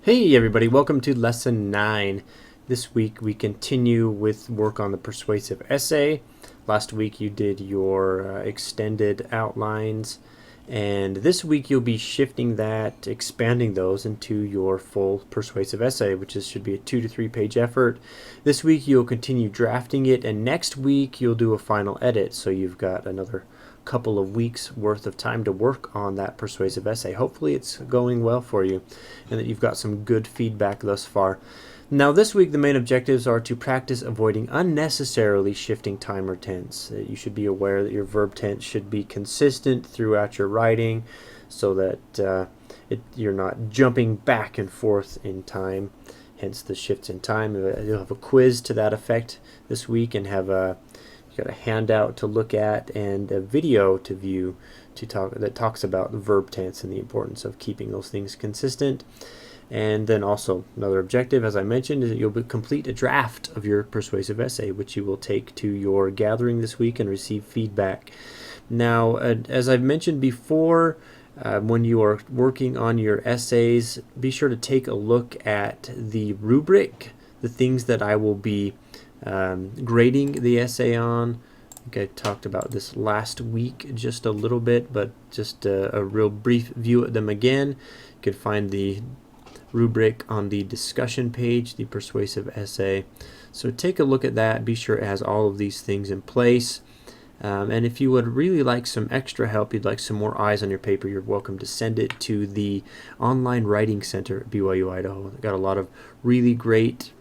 Hey everybody, welcome to lesson 9. This week we continue with work on the persuasive essay. Last week you did your extended outlines, and this week you'll be shifting that, expanding those into your full persuasive essay, which should be a 2 to 3 page effort. This week you'll continue drafting it, and next week you'll do a final edit, so you've got another couple of weeks worth of time to work on that persuasive essay. Hopefully it's going well for you and that you've got some good feedback thus far. Now this week the main objectives are to practice avoiding unnecessarily shifting time or tense. You should be aware that your verb tense should be consistent throughout your writing so that you're not jumping back and forth in time, hence the shifts in time. You'll have a quiz to that effect this week and have got a handout to look at and a video to view that talks about the verb tense and the importance of keeping those things consistent. And then also another objective, as I mentioned, is that you'll complete a draft of your persuasive essay, which you will take to your gathering this week and receive feedback. Now, as I've mentioned before, when you are working on your essays, be sure to take a look at the rubric, the things that I will be grading the essay on. I think I talked about this last week just a little bit, but just a real brief view at them again. You can find the rubric on the discussion page, the persuasive essay. So take a look at that. Be sure it has all of these things in place. And if you would really like some extra help, you'd like some more eyes on your paper, you're welcome to send it to the Online Writing Center at BYU Idaho. They've got a lot of really great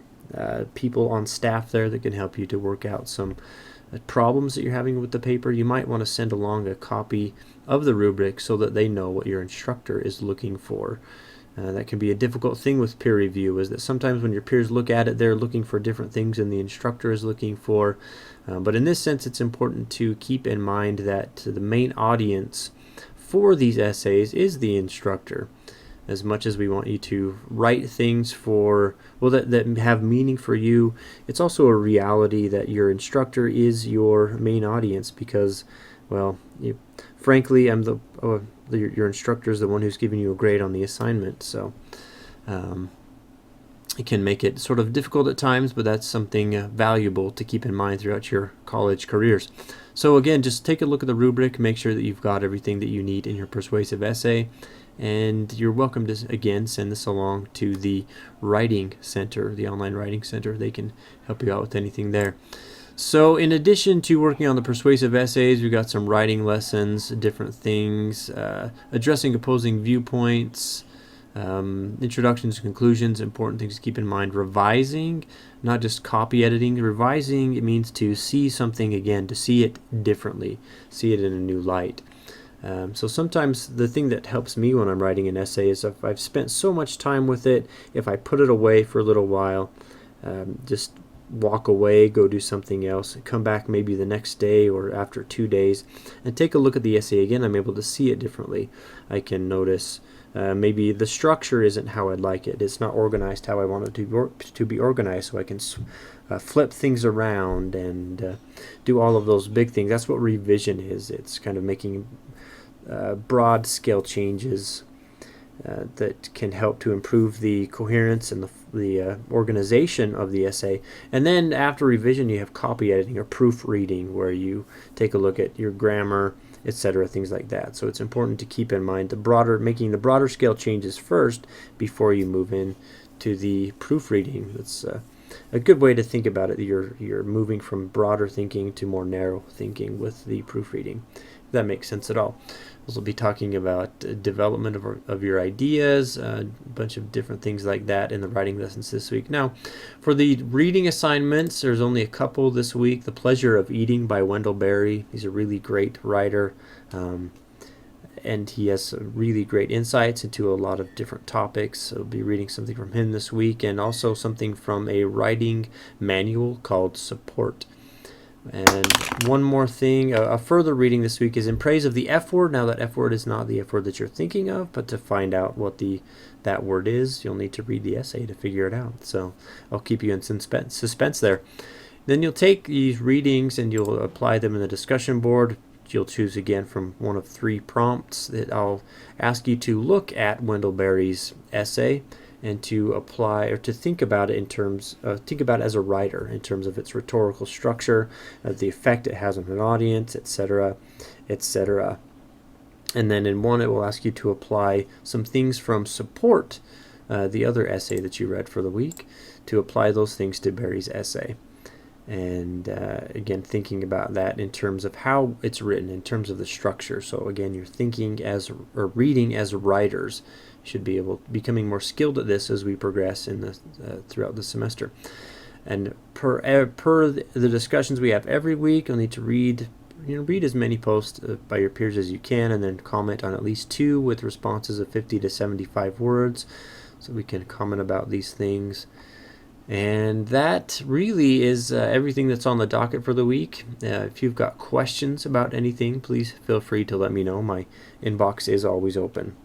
people on staff there that can help you to work out some problems that you're having with the paper. You might want to send along a copy of the rubric so that they know what your instructor is looking for. That can be a difficult thing with peer review, is that sometimes when your peers look at it, they're looking for different things than the instructor is looking for. But in this sense, it's important to keep in mind that the main audience for these essays is the instructor. As much as we want you to write things that have meaning for you, it's also a reality that your instructor is your main audience because, well, frankly, your instructor is the one who's giving you a grade on the assignment. So it can make it sort of difficult at times, but that's something valuable to keep in mind throughout your college careers. So again, just take a look at the rubric, make sure that you've got everything that you need in your persuasive essay. And you're welcome to, again, send this along to the Writing Center, the Online Writing Center. They can help you out with anything there. So in addition to working on the persuasive essays, we've got some writing lessons, different things, addressing opposing viewpoints, introductions and conclusions, important things to keep in mind. Revising, not just copy editing. Revising, it means to see something again, to see it differently, see it in a new light. So sometimes the thing that helps me when I'm writing an essay is if I've spent so much time with it, if I put it away for a little while, just walk away, go do something else, come back maybe the next day or after 2 days and take a look at the essay again, I'm able to see it differently. I can notice maybe the structure isn't how I'd like it. It's not organized how I want it to be organized, so I can flip things around and do all of those big things. That's what revision is. It's kind of making broad scale changes that can help to improve the coherence and the organization of the essay. And then after revision you have copy editing or proofreading, where you take a look at your grammar, etc., things like that. So it's important to keep in mind making the broader scale changes first before you move in to the proofreading. That's a good way to think about it. You're moving from broader thinking to more narrow thinking with the proofreading, if that makes sense at all. We'll be talking about development of your ideas, a bunch of different things like that in the writing lessons this week. Now, for the reading assignments, there's only a couple this week. The Pleasure of Eating by Wendell Berry. He's a really great writer, and he has really great insights into a lot of different topics. So I'll be reading something from him this week, and also something from a writing manual called Support. And one more thing, a further reading this week is In Praise of the F Word. Now that F word is not the F word that you're thinking of, but to find out what that word is, you'll need to read the essay to figure it out. So I'll keep you in suspense there. Then you'll take these readings and you'll apply them in the discussion board. You'll choose again from one of 3 prompts that I'll ask you to look at Wendell Berry's essay and to apply or to think about it in terms think about it as a writer in terms of its rhetorical structure, the effect it has on an audience, etc., etc. And then in one, it will ask you to apply some things from Support, the other essay that you read for the week, to apply those things to Barry's essay. And again, thinking about that in terms of how it's written, in terms of the structure. So again, you're thinking as or reading as writers. You should be becoming more skilled at this as we progress in the throughout the semester. And per the discussions we have every week, you'll need to read as many posts by your peers as you can, and then comment on at least 2 with responses of 50 to 75 words, so we can comment about these things. And that really is everything that's on the docket for the week. If you've got questions about anything, please feel free to let me know. My inbox is always open.